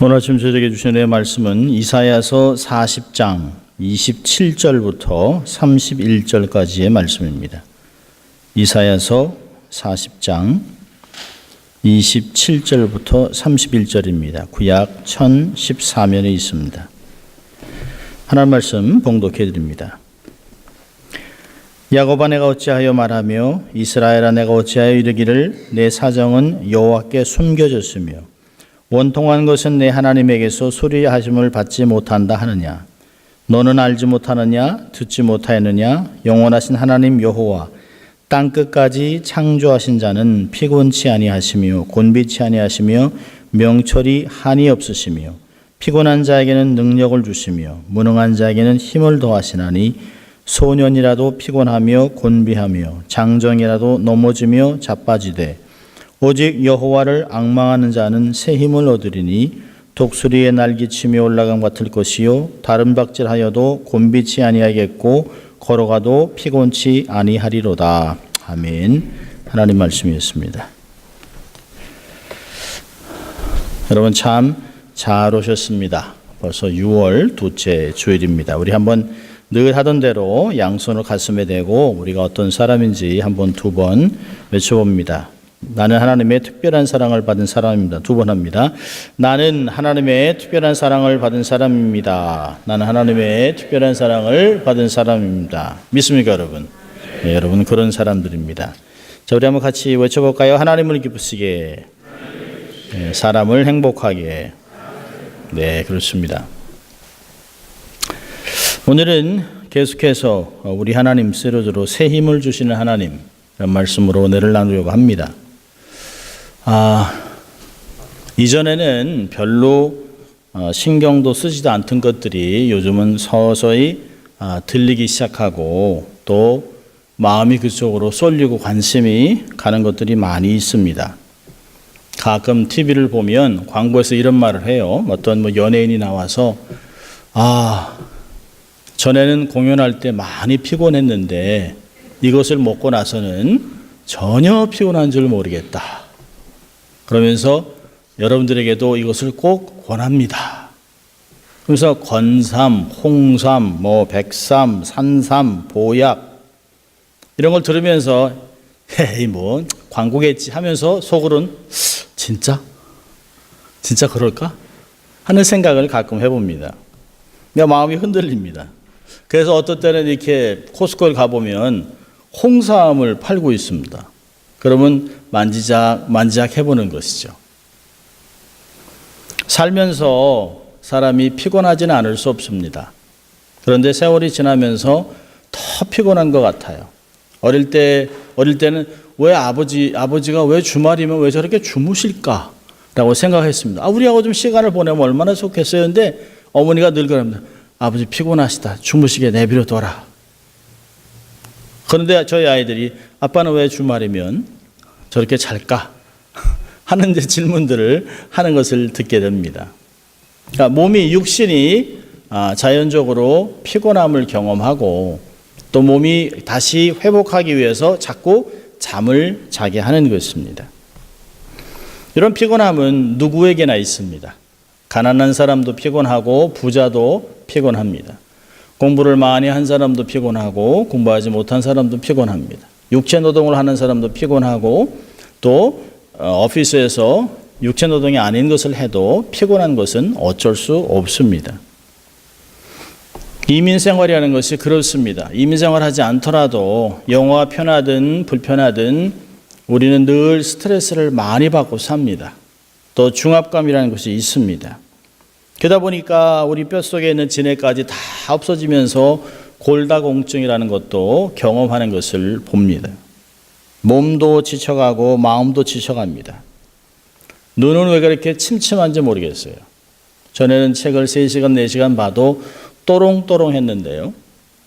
오늘 아침 저에게 주신 의 말씀은 이사야서 40장 27절부터 31절까지의 말씀입니다. 이사야서 40장 27절부터 31절입니다. 구약 1014면에 있습니다. 하나님 말씀 봉독해 드립니다. 야곱아 내가 어찌하여 말하며 이스라엘아 내가 어찌하여 이르기를 내 사정은 여호와께 숨겨졌으며 원통한 것은 내 하나님에게서 수리하심을 받지 못한다 하느냐. 너는 알지 못하느냐 듣지 못하였느냐. 영원하신 하나님 여호와 땅끝까지 창조하신 자는 피곤치 아니하시며 곤비치 아니하시며 명철이 한이 없으시며 피곤한 자에게는 능력을 주시며 무능한 자에게는 힘을 더하시나니 소년이라도 피곤하며 곤비하며 장정이라도 넘어지며 자빠지되 오직 여호와를 앙망하는 자는 새 힘을 얻으리니 독수리의 날개치며 올라감 같을 것이요 다른 박질하여도 곤비치 아니하겠고 걸어가도 피곤치 아니하리로다. 아멘. 하나님 말씀이었습니다. 여러분 참 잘 오셨습니다. 벌써 6월 둘째 주일입니다. 우리 한번 늘 하던 대로 양손을 가슴에 대고 우리가 어떤 사람인지 한번 두 번 외쳐봅니다. 나는 하나님의 특별한 사랑을 받은 사람입니다. 두 번 합니다. 나는 하나님의 특별한 사랑을 받은 사람입니다. 나는 하나님의 특별한 사랑을 받은 사람입니다. 믿습니까 여러분? 네, 여러분 그런 사람들입니다. 자, 우리 한번 같이 외쳐볼까요? 하나님을 기쁘시게, 네, 사람을 행복하게. 네, 그렇습니다. 오늘은 계속해서 우리 하나님 시리즈로 새 힘을 주시는 하나님 이런 말씀으로 은혜를 나누려고 합니다. 이전에는 별로 신경도 쓰지도 않던 것들이 요즘은 서서히 들리기 시작하고 또 마음이 그쪽으로 쏠리고 관심이 가는 것들이 많이 있습니다. 가끔 TV를 보면 광고에서 이런 말을 해요. 어떤 연예인이 나와서 전에는 공연할 때 많이 피곤했는데 이것을 먹고 나서는 전혀 피곤한 줄 모르겠다. 그러면서 여러분들에게도 이것을 꼭 권합니다. 그래서 권삼, 홍삼, 백삼, 산삼, 보약 이런 걸 들으면서 에이 광고겠지 하면서 속으로는 진짜 그럴까? 하는 생각을 가끔 해봅니다. 마음이 흔들립니다. 그래서 어떤 때는 이렇게 코스코에 가보면 홍삼을 팔고 있습니다. 그러면 만지작 해보는 것이죠. 살면서 사람이 피곤하지는 않을 수 없습니다. 그런데 세월이 지나면서 더 피곤한 것 같아요. 어릴 때는 왜 아버지가 왜 주말이면 왜 저렇게 주무실까라고 생각했습니다. 우리하고 좀 시간을 보내면 얼마나 좋겠어요. 근데 어머니가 늘 그럽니다. 아버지 피곤하시다. 주무시게 내버려둬라. 그런데 저희 아이들이 아빠는 왜 주말이면 저렇게 잘까? 하는 질문들을 하는 것을 듣게 됩니다. 그러니까 육신이 자연적으로 피곤함을 경험하고 또 몸이 다시 회복하기 위해서 자꾸 잠을 자게 하는 것입니다. 이런 피곤함은 누구에게나 있습니다. 가난한 사람도 피곤하고 부자도 피곤합니다. 공부를 많이 한 사람도 피곤하고 공부하지 못한 사람도 피곤합니다. 육체 노동을 하는 사람도 피곤하고 또 오피스에서 육체 노동이 아닌 것을 해도 피곤한 것은 어쩔 수 없습니다. 이민생활이라는 것이 그렇습니다. 이민생활하지 않더라도 영어가 편하든 불편하든 우리는 늘 스트레스를 많이 받고 삽니다. 또 중압감이라는 것이 있습니다. 그러다 보니까 우리 뼛속에 있는 진액까지 다 없어지면서 골다공증이라는 것도 경험하는 것을 봅니다. 몸도 지쳐가고 마음도 지쳐갑니다. 눈은 왜 그렇게 침침한지 모르겠어요. 전에는 책을 3시간, 4시간 봐도 또롱또롱 했는데요.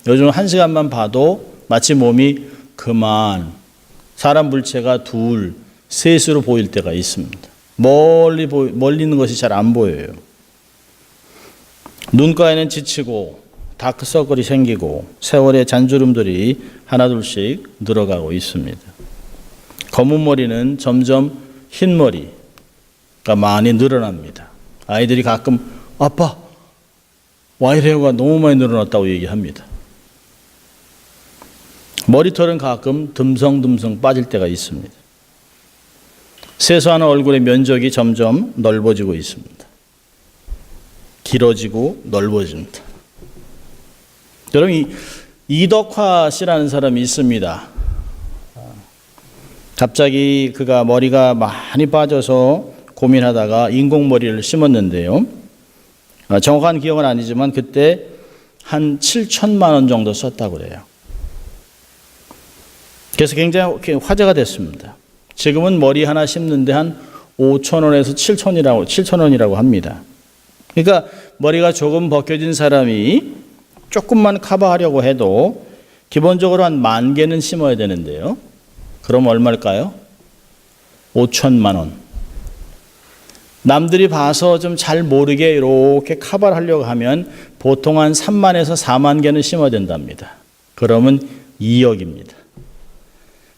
요즘 1시간만 봐도 마치 몸이 그만 사람 물체가 2, 3수로 보일 때가 있습니다. 멀리 있는 것이 잘 안 보여요. 눈가에는 지치고 다크서클이 생기고 세월의 잔주름들이 하나둘씩 늘어가고 있습니다. 검은 머리는 점점 흰 머리가 많이 늘어납니다. 아이들이 가끔 아빠 와이레어가 너무 많이 늘어났다고 얘기합니다. 머리털은 가끔 듬성듬성 빠질 때가 있습니다. 세수하는 얼굴의 면적이 점점 넓어지고 있습니다. 길어지고 넓어집니다. 여러분, 이덕화 씨라는 사람이 있습니다. 갑자기 그가 머리가 많이 빠져서 고민하다가 인공머리를 심었는데요. 정확한 기억은 아니지만 그때 한 7천만 원 정도 썼다고 그래요. 그래서 굉장히 화제가 됐습니다. 지금은 머리 하나 심는데 한 5천 원에서 7천 원이라고 합니다. 그러니까 머리가 조금 벗겨진 사람이 조금만 커버하려고 해도 기본적으로 한 10,000개는 심어야 되는데요. 그럼 얼마일까요? 5천만 원. 남들이 봐서 좀 잘 모르게 이렇게 커버를 하려고 하면 보통 한 3만에서 4만 개는 심어야 된답니다. 그러면 2억입니다.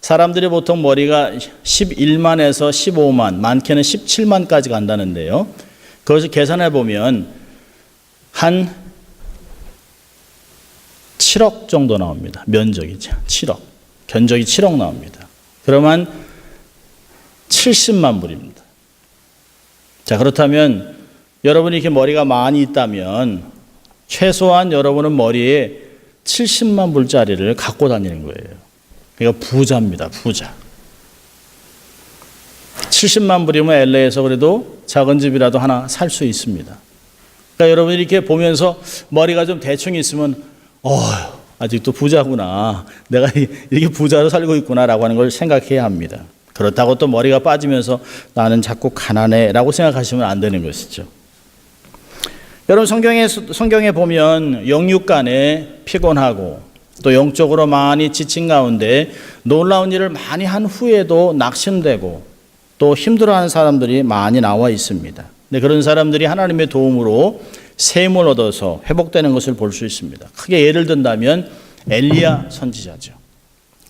사람들이 보통 머리가 11만에서 15만, 많게는 17만까지 간다는데요. 그것을 계산해 보면 한 7억 정도 나옵니다. 면적이죠. 7억. 견적이 7억 나옵니다. 그러면 70만 불입니다. 자, 그렇다면 여러분이 이렇게 머리가 많이 있다면 최소한 여러분은 머리에 70만 불짜리를 갖고 다니는 거예요. 그러니까 부자입니다. 부자. 70만 불이면 LA에서 그래도 작은 집이라도 하나 살 수 있습니다. 그러니까 여러분이 이렇게 보면서 머리가 좀 대충 있으면 아직도 부자구나. 내가 이렇게 부자로 살고 있구나라고 하는 걸 생각해야 합니다. 그렇다고 또 머리가 빠지면서 나는 자꾸 가난해라고 생각하시면 안 되는 것이죠. 여러분, 성경에 보면 영육 간에 피곤하고 또 영적으로 많이 지친 가운데 놀라운 일을 많이 한 후에도 낙심되고 또 힘들어하는 사람들이 많이 나와 있습니다. 근데 그런 사람들이 하나님의 도움으로 셈을 얻어서 회복되는 것을 볼 수 있습니다. 크게 예를 든다면 엘리야 선지자죠.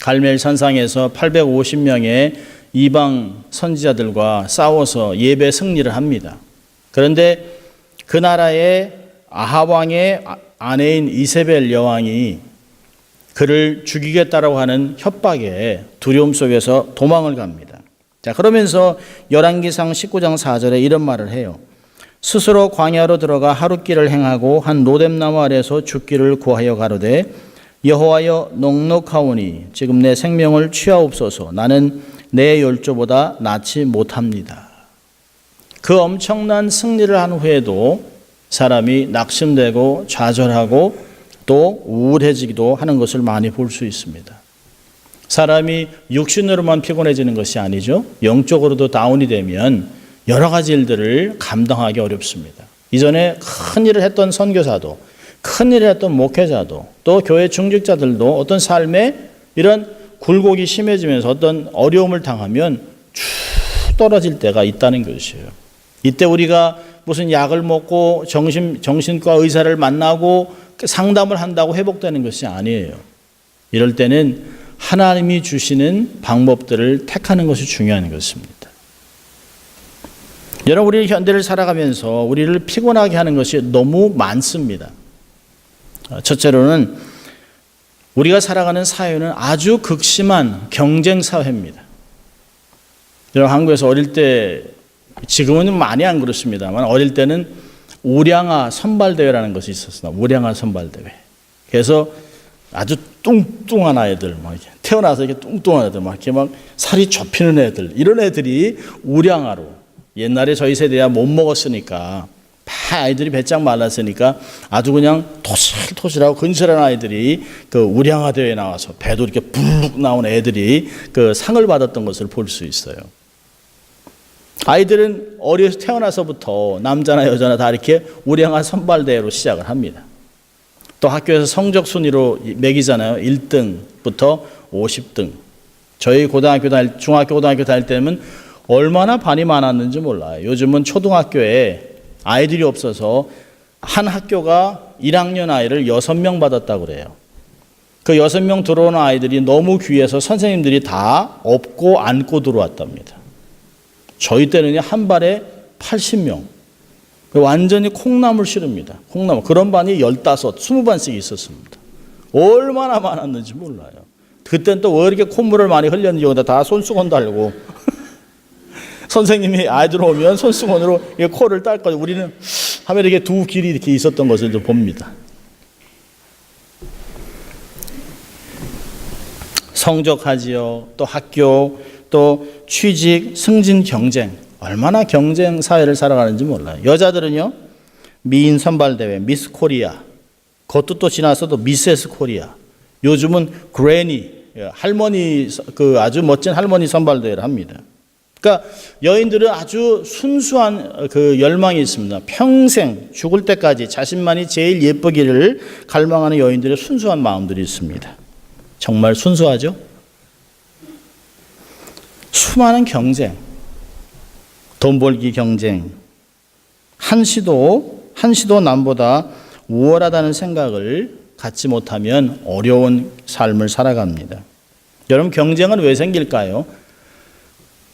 갈멜 산상에서 850명의 이방 선지자들과 싸워서 예배 승리를 합니다. 그런데 그 나라의 아합 왕의 아내인 이세벨 여왕이 그를 죽이겠다라고 하는 협박에 두려움 속에서 도망을 갑니다. 자, 그러면서 열왕기상 19장 4절에 이런 말을 해요. 스스로 광야로 들어가 하룻길을 행하고 한 로뎀나무 아래서 죽기를 구하여 가로되 여호와여 넉넉하오니 지금 내 생명을 취하옵소서. 나는 내 열조보다 낫지 못합니다. 그 엄청난 승리를 한 후에도 사람이 낙심되고 좌절하고 또 우울해지기도 하는 것을 많이 볼 수 있습니다. 사람이 육신으로만 피곤해지는 것이 아니죠. 영적으로도 다운이 되면 여러 가지 일들을 감당하기 어렵습니다. 이전에 큰 일을 했던 선교사도, 큰 일을 했던 목회자도, 또 교회 중직자들도 어떤 삶에 이런 굴곡이 심해지면서 어떤 어려움을 당하면 쭉 떨어질 때가 있다는 것이에요. 이때 우리가 무슨 약을 먹고 정신과 의사를 만나고 상담을 한다고 회복되는 것이 아니에요. 이럴 때는 하나님이 주시는 방법들을 택하는 것이 중요한 것입니다. 여러분, 우리 현대를 살아가면서 우리를 피곤하게 하는 것이 너무 많습니다. 첫째로는 우리가 살아가는 사회는 아주 극심한 경쟁 사회입니다. 여러분, 한국에서 어릴 때, 지금은 많이 안 그렇습니다만 어릴 때는 우량아 선발대회라는 것이 있었어요. 우량아 선발대회. 그래서 아주 뚱뚱한 아이들, 막 이렇게 태어나서 이렇게 뚱뚱한 애들, 막 이렇게 막 살이 접히는 애들, 이런 애들이 우량아로, 옛날에 저희 세대야 못 먹었으니까, 아이들이 배짱 말랐으니까 아주 그냥 토실토실하고 근실한 아이들이 그 우량아 대회에 나와서 배도 이렇게 불룩 나온 애들이 그 상을 받았던 것을 볼 수 있어요. 아이들은 어려서 태어나서부터 남자나 여자나 다 이렇게 우량아 선발대회로 시작을 합니다. 또 학교에서 성적 순위로 매기잖아요. 1등부터 50등. 저희 중학교, 고등학교 다닐 때면 얼마나 반이 많았는지 몰라요. 요즘은 초등학교에 아이들이 없어서 한 학교가 1학년 아이를 6명 받았다고 그래요. 그 6명 들어오는 아이들이 너무 귀해서 선생님들이 다 업고 안고 들어왔답니다. 저희 때는 한 발에 80명. 완전히 콩나물 싫습니다. 콩나물. 그런 반이 15, 20반씩 있었습니다. 얼마나 많았는지 몰라요. 그때는 또 왜 이렇게 콧물을 많이 흘렸는지 여기다 다 손수건 달고 선생님이 아이들 오면 손수건으로 코를 닦고 우리는 하면 이렇게 두 길이 이렇게 있었던 것을 좀 봅니다. 성적하지요. 또 학교, 또 취직, 승진 경쟁. 얼마나 경쟁 사회를 살아가는지 몰라요. 여자들은요, 미인 선발대회, 미스 코리아. 그것도 또 지나서도 미세스 코리아. 요즘은 그래니, 할머니, 아주 멋진 할머니 선발대회를 합니다. 그러니까 여인들은 아주 순수한 열망이 있습니다. 평생 죽을 때까지 자신만이 제일 예쁘기를 갈망하는 여인들의 순수한 마음들이 있습니다. 정말 순수하죠? 수많은 경쟁, 돈 벌기 경쟁, 한시도 남보다 우월하다는 생각을 갖지 못하면 어려운 삶을 살아갑니다. 여러분, 경쟁은 왜 생길까요?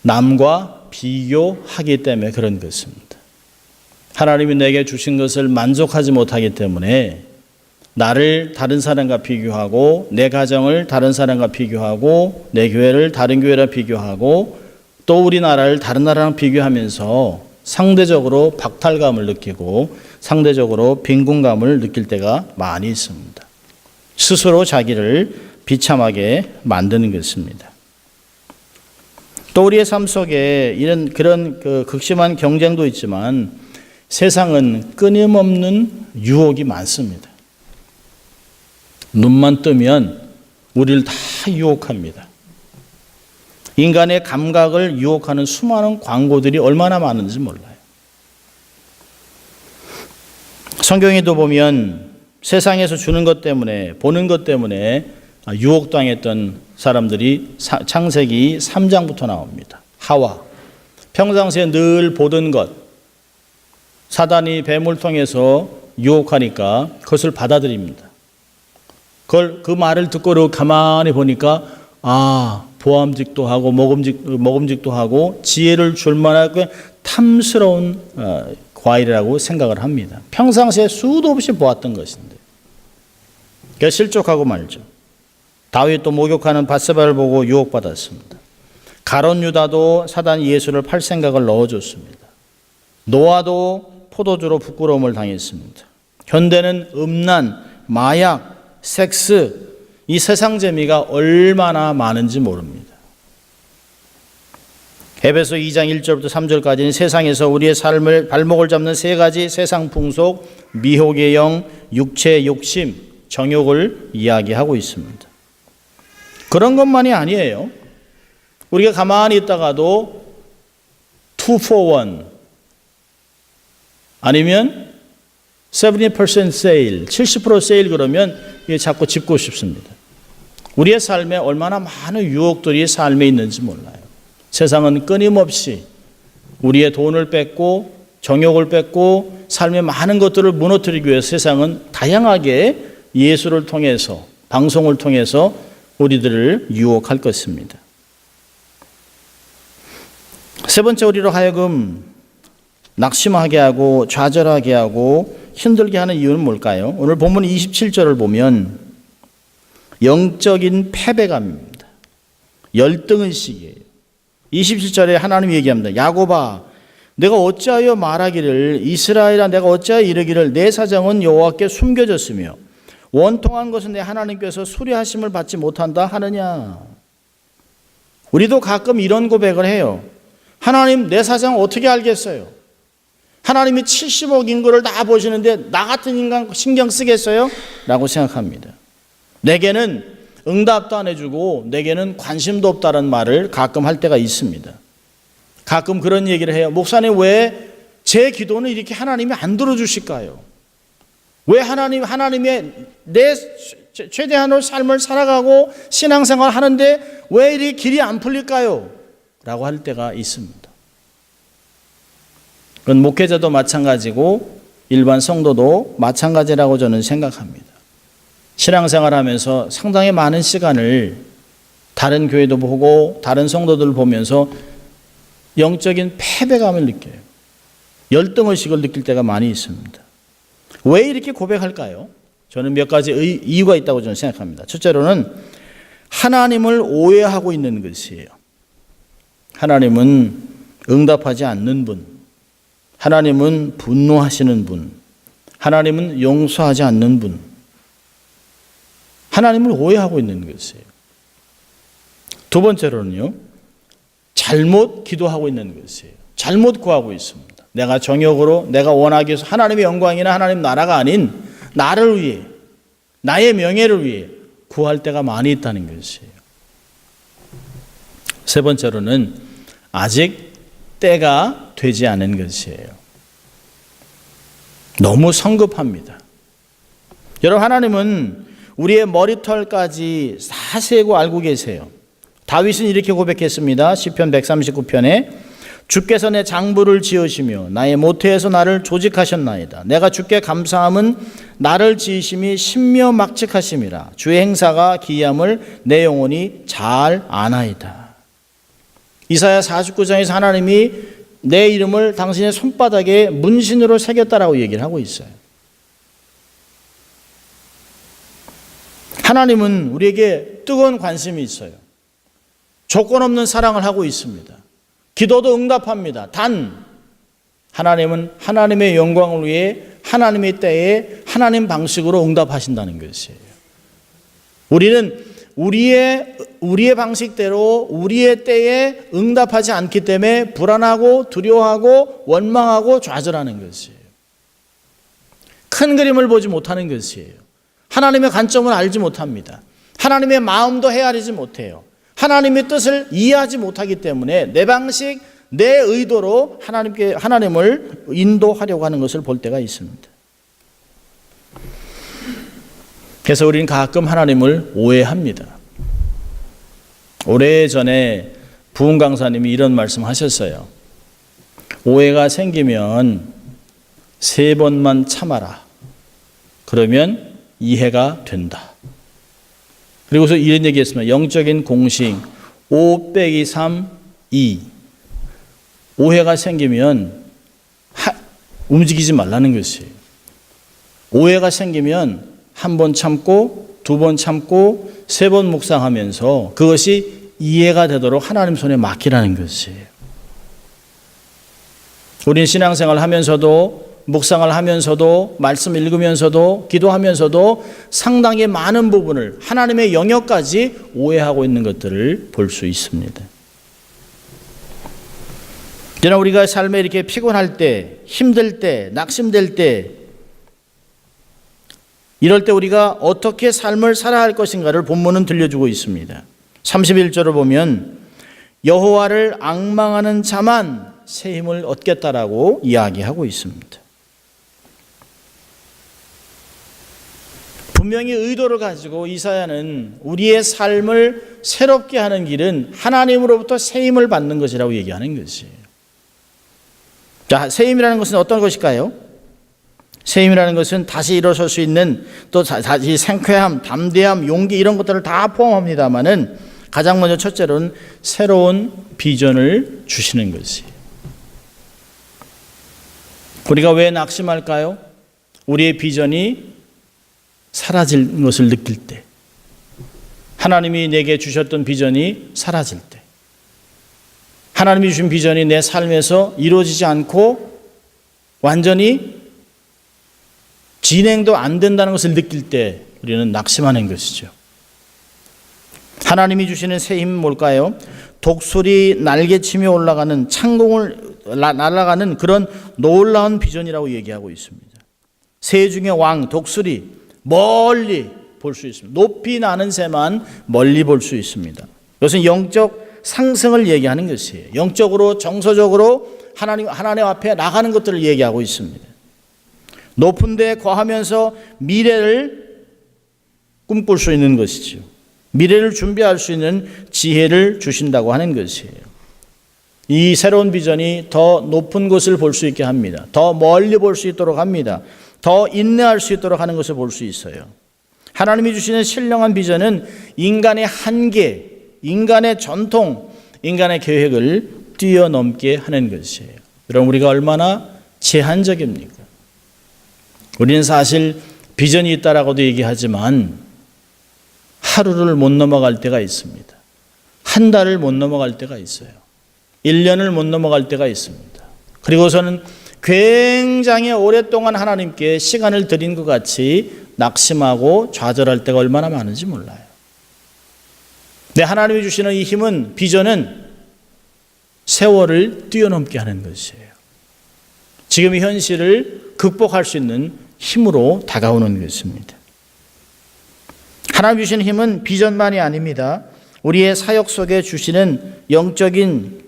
남과 비교하기 때문에 그런 것입니다. 하나님이 내게 주신 것을 만족하지 못하기 때문에 나를 다른 사람과 비교하고 내 가정을 다른 사람과 비교하고 내 교회를 다른 교회랑 비교하고 또 우리나라를 다른 나라랑 비교하면서 상대적으로 박탈감을 느끼고 상대적으로 빈곤감을 느낄 때가 많이 있습니다. 스스로 자기를 비참하게 만드는 것입니다. 또 우리의 삶 속에 그런 극심한 경쟁도 있지만 세상은 끊임없는 유혹이 많습니다. 눈만 뜨면 우리를 다 유혹합니다. 인간의 감각을 유혹하는 수많은 광고들이 얼마나 많은지 몰라요. 성경에도 보면 세상에서 주는 것 때문에, 보는 것 때문에 유혹당했던 사람들이 창세기 3장부터 나옵니다. 하와. 평상시에 늘 보던 것, 사단이 뱀을 통해서 유혹하니까 그것을 받아들입니다. 그 말을 듣고 가만히 보니까 보암직도 하고 먹음직도 하고 지혜를 줄 만한 탐스러운 과일이라고 생각을 합니다. 평상시에 수도 없이 보았던 것인데 그래서 실족하고 말죠. 다윗도 목욕하는 밧세바를 보고 유혹받았습니다. 가룟 유다도 사단 예수를 팔 생각을 넣어줬습니다. 노아도 포도주로 부끄러움을 당했습니다. 현대는 음란, 마약, 섹스, 이 세상 재미가 얼마나 많은지 모릅니다. 에베소 2장 1절부터 3절까지는 세상에서 우리의 삶을 발목을 잡는 세 가지 세상 풍속, 미혹의 영, 육체의 욕심, 정욕을 이야기하고 있습니다. 그런 것만이 아니에요. 우리가 가만히 있다가도 2 for 1 아니면 70% 세일, 70% 세일 그러면 자꾸 짚고 싶습니다. 우리의 삶에 얼마나 많은 유혹들이 삶에 있는지 몰라요. 세상은 끊임없이 우리의 돈을 뺏고 정욕을 뺏고 삶의 많은 것들을 무너뜨리기 위해 세상은 다양하게 예수를 통해서 방송을 통해서 우리들을 유혹할 것입니다. 세 번째, 우리로 하여금 낙심하게 하고 좌절하게 하고 힘들게 하는 이유는 뭘까요? 오늘 본문 27절을 보면 영적인 패배감입니다. 열등의식이에요. 27절에 하나님이 얘기합니다. 야곱아, 내가 어찌하여 말하기를, 이스라엘아 내가 어찌하여 이르기를 내 사정은 여호와께 숨겨졌으며 원통한 것은 내 하나님께서 수리하심을 받지 못한다 하느냐. 우리도 가끔 이런 고백을 해요. 하나님, 내 사정 어떻게 알겠어요? 하나님이 70억 인구를 다 보시는데 나 같은 인간 신경 쓰겠어요? 라고 생각합니다. 내게는 응답도 안 해주고 내게는 관심도 없다는 말을 가끔 할 때가 있습니다. 가끔 그런 얘기를 해요. 목사님, 왜 제 기도는 이렇게 하나님이 안 들어주실까요? 왜 하나님의 내 최대한의 삶을 살아가고 신앙생활 하는데 왜 이렇게 길이 안 풀릴까요? 라고 할 때가 있습니다. 그건 목회자도 마찬가지고 일반 성도도 마찬가지라고 저는 생각합니다. 신앙생활 하면서 상당히 많은 시간을 다른 교회도 보고 다른 성도들을 보면서 영적인 패배감을 느껴요. 열등의식을 느낄 때가 많이 있습니다. 왜 이렇게 고백할까요? 저는 몇 가지 이유가 있다고 저는 생각합니다. 첫째로는 하나님을 오해하고 있는 것이에요. 하나님은 응답하지 않는 분, 하나님은 분노하시는 분, 하나님은 용서하지 않는 분, 하나님을 오해하고 있는 것이에요. 두 번째로는요, 잘못 기도하고 있는 것이에요. 잘못 구하고 있습니다. 내가 정욕으로, 내가 원하기 위해서 하나님의 영광이나 하나님 나라가 아닌 나를 위해, 나의 명예를 위해 구할 때가 많이 있다는 것이에요. 세 번째로는 아직 때가 되지 않은 것이에요. 너무 성급합니다. 여러분, 하나님은 우리의 머리털까지 다 세고 알고 계세요. 다윗은 이렇게 고백했습니다. 시편 139편에 주께서 내 장부를 지으시며 나의 모태에서 나를 조직하셨나이다. 내가 주께 감사함은 나를 지으심이 신묘막측하심이라. 주의 행사가 기이함을 내 영혼이 잘 아나이다. 이사야 49장에서 하나님이 내 이름을 당신의 손바닥에 문신으로 새겼다라고 얘기를 하고 있어요. 하나님은 우리에게 뜨거운 관심이 있어요. 조건 없는 사랑을 하고 있습니다. 기도도 응답합니다. 단 하나님은 하나님의 영광을 위해 하나님의 때에 하나님 방식으로 응답하신다는 것이에요. 우리는 우리의 방식대로 우리의 때에 응답하지 않기 때문에 불안하고 두려워하고 원망하고 좌절하는 것이에요. 큰 그림을 보지 못하는 것이에요. 하나님의 관점을 알지 못합니다. 하나님의 마음도 헤아리지 못해요. 하나님의 뜻을 이해하지 못하기 때문에 내 방식, 내 의도로 하나님을 인도하려고 하는 것을 볼 때가 있습니다. 그래서 우리는 가끔 하나님을 오해합니다. 오래전에 부흥 강사님이 이런 말씀하셨어요. 오해가 생기면 3번만 참아라. 그러면 이해가 된다. 그리고서 이런 얘기했습니다. 영적인 공식 5 빼기 3, 2. 오해가 생기면 움직이지 말라는 것이에요. 오해가 생기면 1번 참고 2번 참고 3번 묵상하면서 그것이 이해가 되도록 하나님 손에 맡기라는 것이에요. 우리는 신앙생활을 하면서도 묵상을 하면서도 말씀 읽으면서도 기도하면서도 상당히 많은 부분을 하나님의 영역까지 오해하고 있는 것들을 볼 수 있습니다. 여러분, 우리가 삶에 이렇게 피곤할 때, 힘들 때, 낙심될 때, 이럴 때 우리가 어떻게 삶을 살아야 할 것인가를 본문은 들려주고 있습니다. 31절을 보면 여호와를 앙망하는 자만 새 힘을 얻겠다라고 이야기하고 있습니다. 분명히 의도를 가지고 이사야는 우리의 삶을 새롭게 하는 길은 하나님으로부터 새 힘을 받는 것이라고 얘기하는 것이에요. 자, 새 힘이라는 것은 어떤 것일까요? 새 힘이라는 것은 다시 일어설 수 있는 또 다시 생쾌함, 담대함, 용기 이런 것들을 다 포함합니다만은 가장 먼저 첫째로는 새로운 비전을 주시는 것이에요. 우리가 왜 낙심할까요? 우리의 비전이 사라질 것을 느낄 때, 하나님이 내게 주셨던 비전이 사라질 때, 하나님이 주신 비전이 내 삶에서 이루어지지 않고 완전히 진행도 안 된다는 것을 느낄 때 우리는 낙심하는 것이죠. 하나님이 주시는 새 힘은 뭘까요? 독수리 날개치며 올라가는 창공을 날아가는 그런 놀라운 비전이라고 얘기하고 있습니다. 새 중에 왕 독수리 멀리 볼 수 있습니다. 높이 나는 새만 멀리 볼 수 있습니다. 이것은 영적 상승을 얘기하는 것이에요. 영적으로 정서적으로 하나님 앞에 나가는 것들을 얘기하고 있습니다. 높은 데 거하면서 미래를 꿈꿀 수 있는 것이죠. 미래를 준비할 수 있는 지혜를 주신다고 하는 것이에요. 이 새로운 비전이 더 높은 곳을 볼 수 있게 합니다. 더 멀리 볼 수 있도록 합니다. 더 인내할 수 있도록 하는 것을 볼 수 있어요. 하나님이 주시는 신령한 비전은 인간의 한계, 인간의 전통, 인간의 계획을 뛰어넘게 하는 것이에요. 여러분, 우리가 얼마나 제한적입니까? 우리는 사실 비전이 있다라고도 얘기하지만 하루를 못 넘어갈 때가 있습니다. 한 달을 못 넘어갈 때가 있어요. 1년을 못 넘어갈 때가 있습니다. 그리고서는 굉장히 오랫동안 하나님께 시간을 드린 것 같이 낙심하고 좌절할 때가 얼마나 많은지 몰라요. 네, 하나님이 주시는 이 힘은, 비전은 세월을 뛰어넘게 하는 것이에요. 지금 이 현실을 극복할 수 있는 힘으로 다가오는 것입니다. 하나님 주시는 힘은 비전만이 아닙니다. 우리의 사역 속에 주시는 영적인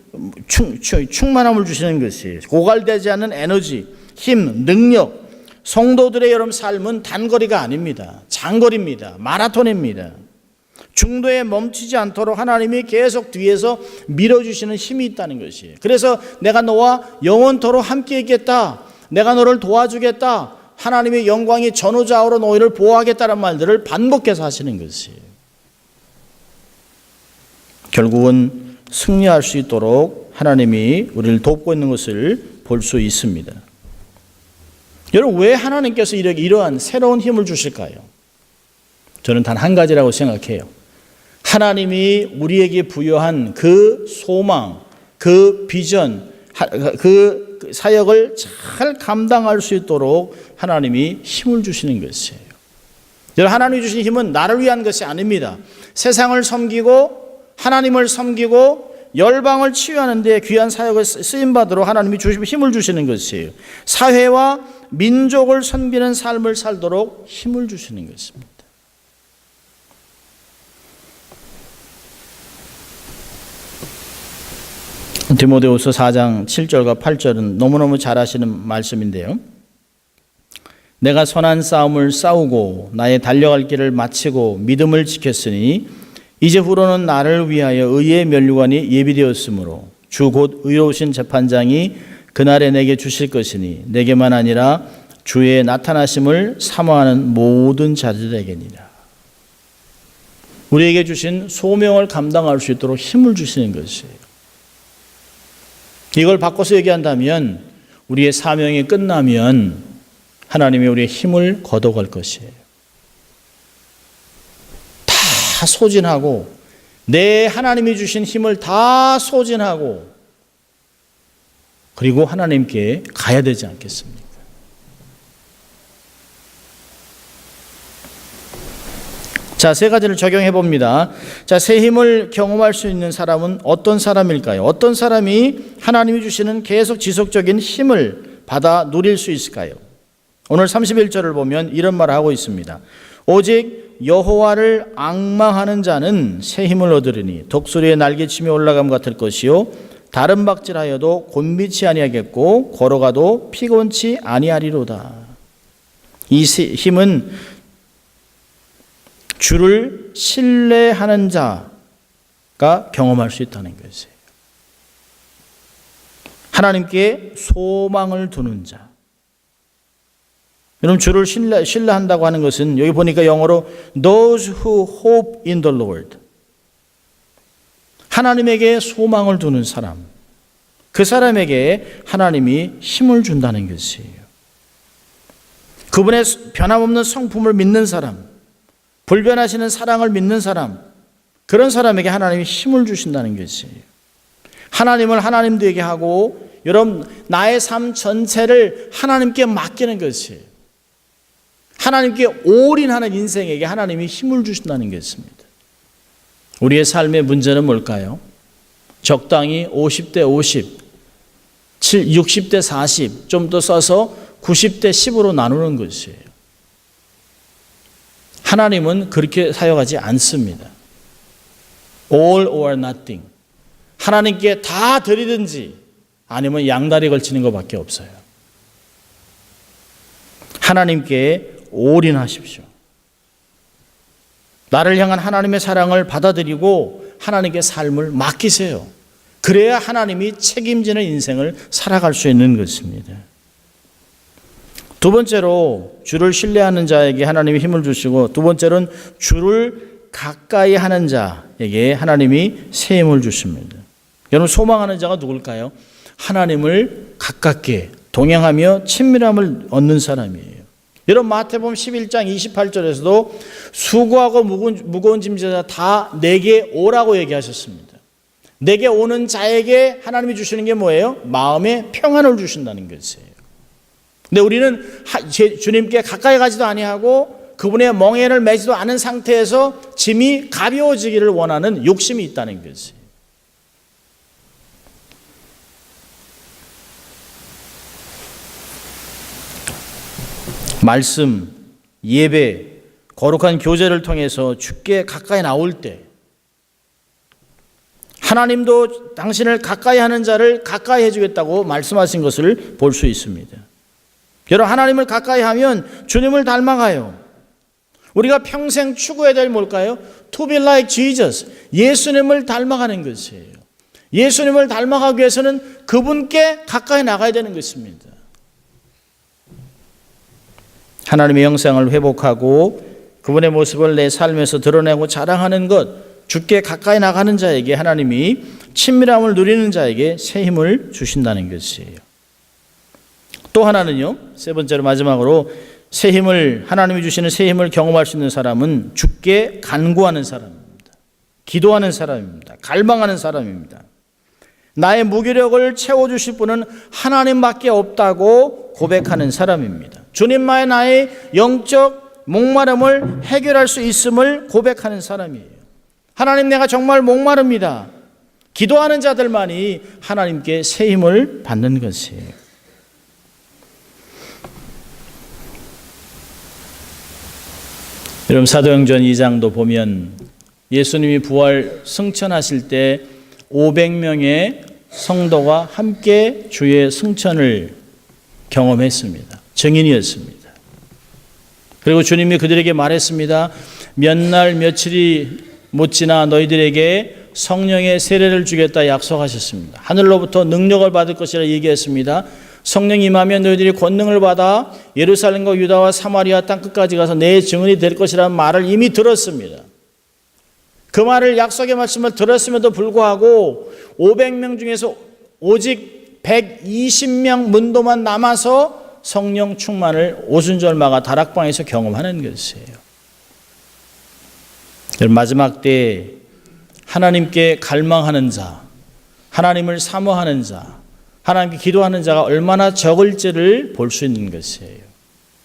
충만함을 주시는 것이에요. 고갈되지 않는 에너지, 힘, 능력. 성도들의 여러분 삶은 단거리가 아닙니다. 장거리입니다. 마라톤입니다. 중도에 멈추지 않도록 하나님이 계속 뒤에서 밀어주시는 힘이 있다는 것이에요. 그래서 내가 너와 영원토록 함께 있겠다. 내가 너를 도와주겠다. 하나님의 영광이 전우좌우로 너희를 보호하겠다는 말들을 반복해서 하시는 것이에요. 결국은 승리할 수 있도록 하나님이 우리를 돕고 있는 것을 볼 수 있습니다. 여러분, 왜 하나님께서 이러한 새로운 힘을 주실까요? 저는 단 한 가지라고 생각해요. 하나님이 우리에게 부여한 그 소망, 그 비전, 그 사역을 잘 감당할 수 있도록 하나님이 힘을 주시는 것이에요. 여러분, 하나님이 주신 힘은 나를 위한 것이 아닙니다. 세상을 섬기고 하나님을 섬기고 열방을 치유하는 데 귀한 사역을 쓰임받도록 하나님이 힘을 주시는 것이에요. 사회와 민족을 섬기는 삶을 살도록 힘을 주시는 것입니다. 디모데후서 4장 7절과 8절은 너무너무 잘 아시는 말씀인데요. 내가 선한 싸움을 싸우고 나의 달려갈 길을 마치고 믿음을 지켰으니 이제 후로는 나를 위하여 의의 면류관이 예비되었으므로 주 곧 의로우신 재판장이 그날에 내게 주실 것이니 내게만 아니라 주의 나타나심을 사모하는 모든 자들에게니라. 우리에게 주신 소명을 감당할 수 있도록 힘을 주시는 것이에요. 이걸 바꿔서 얘기한다면 우리의 사명이 끝나면 하나님이 우리의 힘을 걷어갈 것이에요. 다 소진하고 내 하나님이 주신 힘을 다 소진하고 그리고 하나님께 가야 되지 않겠습니까? 자, 세 가지를 적용해 봅니다. 자, 새 힘을 경험할 수 있는 사람은 어떤 사람일까요? 어떤 사람이 하나님이 주시는 계속 지속적인 힘을 받아 누릴 수 있을까요? 오늘 31절을 보면 이런 말을 하고 있습니다. 오직 여호와를 앙망하는 자는 새 힘을 얻으리니 독수리의 날개침이 올라감 같을 것이요 다른 박질하여도 곤비치 아니하겠고 걸어가도 피곤치 아니하리로다. 이 힘은 주를 신뢰하는 자가 경험할 수 있다는 것이에요. 하나님께 소망을 두는 자. 여러분, 주를 신뢰한다고 하는 것은 여기 보니까 영어로 those who hope in the Lord. 하나님에게 소망을 두는 사람. 그 사람에게 하나님이 힘을 준다는 것이에요. 그분의 변함없는 성품을 믿는 사람, 불변하시는 사랑을 믿는 사람, 그런 사람에게 하나님이 힘을 주신다는 것이에요. 하나님을 하나님 되게 하고 여러분 나의 삶 전체를 하나님께 맡기는 것이에요. 하나님께 올인하는 인생에게 하나님이 힘을 주신다는 것입니다. 우리의 삶의 문제는 뭘까요? 적당히 50대 50, 60대 40, 좀 더 써서 90대 10으로 나누는 것이에요. 하나님은 그렇게 사역하지 않습니다. All or nothing. 하나님께 다 드리든지 아니면 양다리 걸치는 것밖에 없어요. 하나님께 올인하십시오. 나를 향한 하나님의 사랑을 받아들이고 하나님께 삶을 맡기세요. 그래야 하나님이 책임지는 인생을 살아갈 수 있는 것입니다. 두 번째로 주를 신뢰하는 자에게 하나님이 힘을 주시고 두 번째로는 주를 가까이 하는 자에게 하나님이 새 힘을 주십니다. 여러분 소망하는 자가 누굴까요? 하나님을 가깝게 동행하며 친밀함을 얻는 사람이에요. 여러분 마태복음 11장 28절에서도 수고하고 무거운 짐져다 다 내게 오라고 얘기하셨습니다. 내게 오는 자에게 하나님이 주시는 게 뭐예요? 마음의 평안을 주신다는 것이에요. 근데 우리는 주님께 가까이 가지도 아니하고 그분의 멍에를 매지도 않은 상태에서 짐이 가벼워지기를 원하는 욕심이 있다는 것이에요. 말씀, 예배, 거룩한 교제를 통해서 주께 가까이 나올 때 하나님도 당신을 가까이 하는 자를 가까이 해주겠다고 말씀하신 것을 볼 수 있습니다. 여러분 하나님을 가까이 하면 주님을 닮아가요. 우리가 평생 추구해야 될 뭘까요? To be like Jesus. 예수님을 닮아가는 것이에요. 예수님을 닮아가기 위해서는 그분께 가까이 나가야 되는 것입니다. 하나님의 형상을 회복하고 그분의 모습을 내 삶에서 드러내고 자랑하는 것, 주께 가까이 나가는 자에게 하나님이 친밀함을 누리는 자에게 새 힘을 주신다는 것이에요. 또 하나는요, 세 번째로 마지막으로 새 힘을, 하나님이 주시는 새 힘을 경험할 수 있는 사람은 주께 간구하는 사람입니다. 기도하는 사람입니다. 갈망하는 사람입니다. 나의 무기력을 채워주실 분은 하나님밖에 없다고 고백하는 사람입니다. 주님만이 나의 영적 목마름을 해결할 수 있음을 고백하는 사람이에요. 하나님, 내가 정말 목마릅니다. 기도하는 자들만이 하나님께 새 힘을 받는 것이에요. 여러분 사도행전 2장도 보면 예수님이 부활 승천하실 때 500명의 성도가 함께 주의 승천을 경험했습니다. 증인이었습니다. 그리고 주님이 그들에게 말했습니다. 몇 날 며칠이 못 지나 너희들에게 성령의 세례를 주겠다 약속하셨습니다. 하늘로부터 능력을 받을 것이라 얘기했습니다. 성령이 임하면 너희들이 권능을 받아 예루살렘과 유다와 사마리아 땅끝까지 가서 내 증인이 될 것이라는 말을 이미 들었습니다. 그 말을 약속의 말씀을 들었음에도 불구하고 500명 중에서 오직 120명 문도만 남아서 성령 충만을 오순절마가 다락방에서 경험하는 것이에요. 마지막 때에 하나님께 갈망하는 자, 하나님을 사모하는 자, 하나님께 기도하는 자가 얼마나 적을지를 볼 수 있는 것이에요.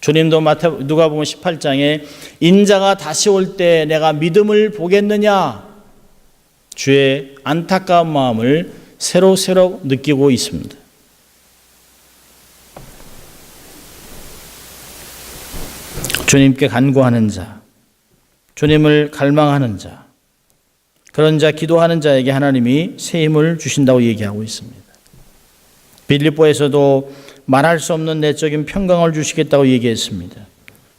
주님도 누가복음 18장에 인자가 다시 올 때 내가 믿음을 보겠느냐, 주의 안타까운 마음을 새록새록 느끼고 있습니다. 주님께 간구하는 자, 주님을 갈망하는 자, 그런 자, 기도하는 자에게 하나님이 새 힘을 주신다고 얘기하고 있습니다. 빌립보에서도 말할 수 없는 내적인 평강을 주시겠다고 얘기했습니다.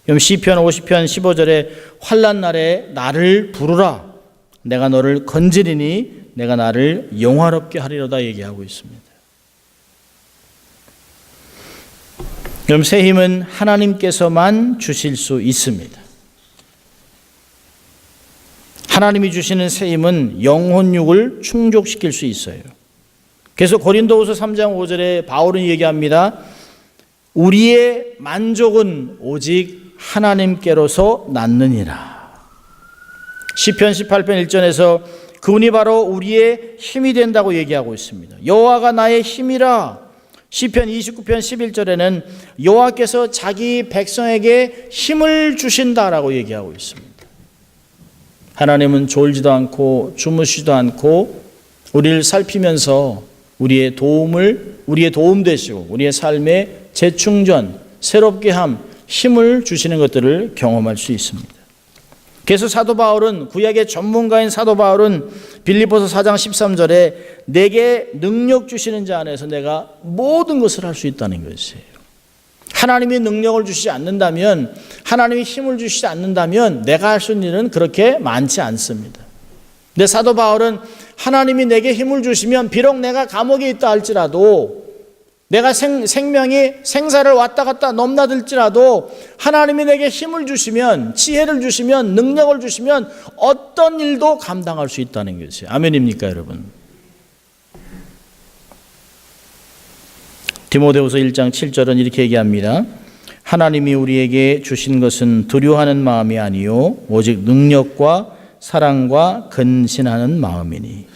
그럼 시편 50편 15절에 환난 날에 나를 부르라, 내가 너를 건지리니 내가 나를 영화롭게 하리로다 얘기하고 있습니다. 그럼 새 힘은 하나님께서만 주실 수 있습니다. 하나님이 주시는 새 힘은 영혼육을 충족시킬 수 있어요. 그래서 고린도후서 3장 5절에 바울은 얘기합니다. 우리의 만족은 오직 하나님께로서 났느니라. 시편 18편 1절에서 그분이 바로 우리의 힘이 된다고 얘기하고 있습니다. 여호와가 나의 힘이라. 시편 29편 11절에는 여호와께서 자기 백성에게 힘을 주신다라고 얘기하고 있습니다. 하나님은 졸지도 않고 주무시지도 않고 우리를 살피면서 우리의 도움 되시고 우리의 삶의 재충전, 새롭게 함, 힘을 주시는 것들을 경험할 수 있습니다. 그래서 사도 바울은, 구약의 전문가인 사도 바울은 빌립보서 4장 13절에 내게 능력 주시는 자 안에서 내가 모든 것을 할 수 있다는 것이에요. 하나님이 능력을 주시지 않는다면, 하나님이 힘을 주시지 않는다면 내가 할 수 있는 일은 그렇게 많지 않습니다. 근데 사도 바울은 하나님이 내게 힘을 주시면 비록 내가 감옥에 있다 할지라도, 내가 생사를 왔다 갔다 넘나들지라도 하나님이 내게 힘을 주시면, 지혜를 주시면, 능력을 주시면 어떤 일도 감당할 수 있다는 것이에요. 아멘입니까, 여러분? 디모데후서 1장 7절은 이렇게 얘기합니다. 하나님이 우리에게 주신 것은 두려워하는 마음이 아니요 오직 능력과 사랑과 근신하는 마음이니.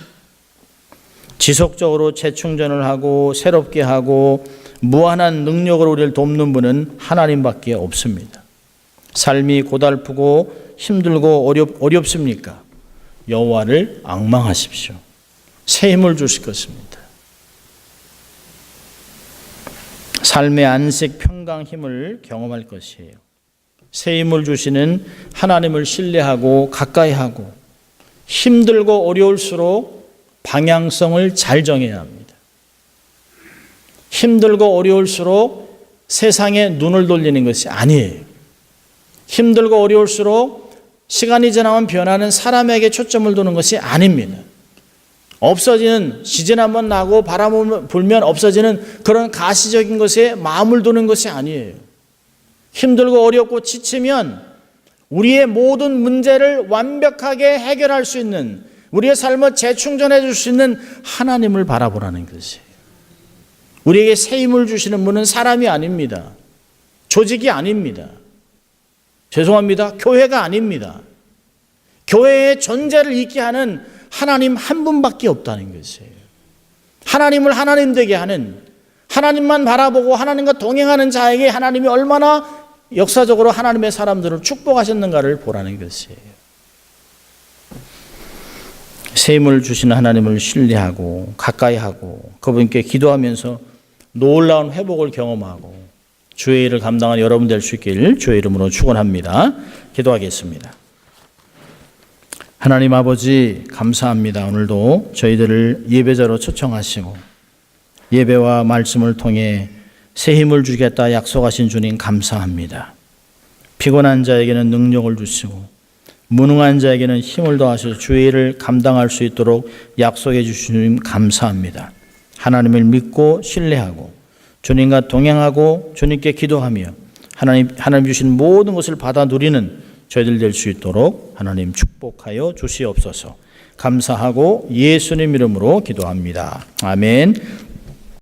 지속적으로 재충전을 하고 새롭게 하고 무한한 능력으로 우리를 돕는 분은 하나님밖에 없습니다. 삶이 고달프고 힘들고 어렵습니까? 여호와를 앙망하십시오. 새 힘을 주실 것입니다. 삶의 안식, 평강, 힘을 경험할 것이에요. 새 힘을 주시는 하나님을 신뢰하고 가까이 하고 힘들고 어려울수록 방향성을 잘 정해야 합니다. 힘들고 어려울수록 세상에 눈을 돌리는 것이 아니에요. 힘들고 어려울수록 시간이 지나면 변하는 사람에게 초점을 두는 것이 아닙니다. 없어지는 시즌 한번 나고 바람 불면 없어지는 그런 가시적인 것에 마음을 두는 것이 아니에요. 힘들고 어렵고 지치면 우리의 모든 문제를 완벽하게 해결할 수 있는, 우리의 삶을 재충전해 줄 수 있는 하나님을 바라보라는 것이에요. 우리에게 새 힘을 주시는 분은 사람이 아닙니다. 조직이 아닙니다. 죄송합니다. 교회가 아닙니다. 교회의 존재를 있게 하는 하나님 한 분밖에 없다는 것이에요. 하나님을 하나님 되게 하는, 하나님만 바라보고 하나님과 동행하는 자에게 하나님이 얼마나 역사적으로 하나님의 사람들을 축복하셨는가를 보라는 것이에요. 새 힘을 주시는 하나님을 신뢰하고 가까이 하고 그분께 기도하면서 놀라운 회복을 경험하고 주의 일을 감당하는 여러분 될 수 있기를 주의 이름으로 축원합니다. 기도하겠습니다. 하나님 아버지 감사합니다. 오늘도 저희들을 예배자로 초청하시고 예배와 말씀을 통해 새 힘을 주겠다 약속하신 주님 감사합니다. 피곤한 자에게는 능력을 주시고 무능한 자에게는 힘을 더하셔서 주의 일을 감당할 수 있도록 약속해 주신 주님 감사합니다. 하나님을 믿고 신뢰하고 주님과 동행하고 주님께 기도하며 하나님 주신 모든 것을 받아 누리는 저희들 될 수 있도록 하나님 축복하여 주시옵소서. 감사하고 예수님 이름으로 기도합니다. 아멘.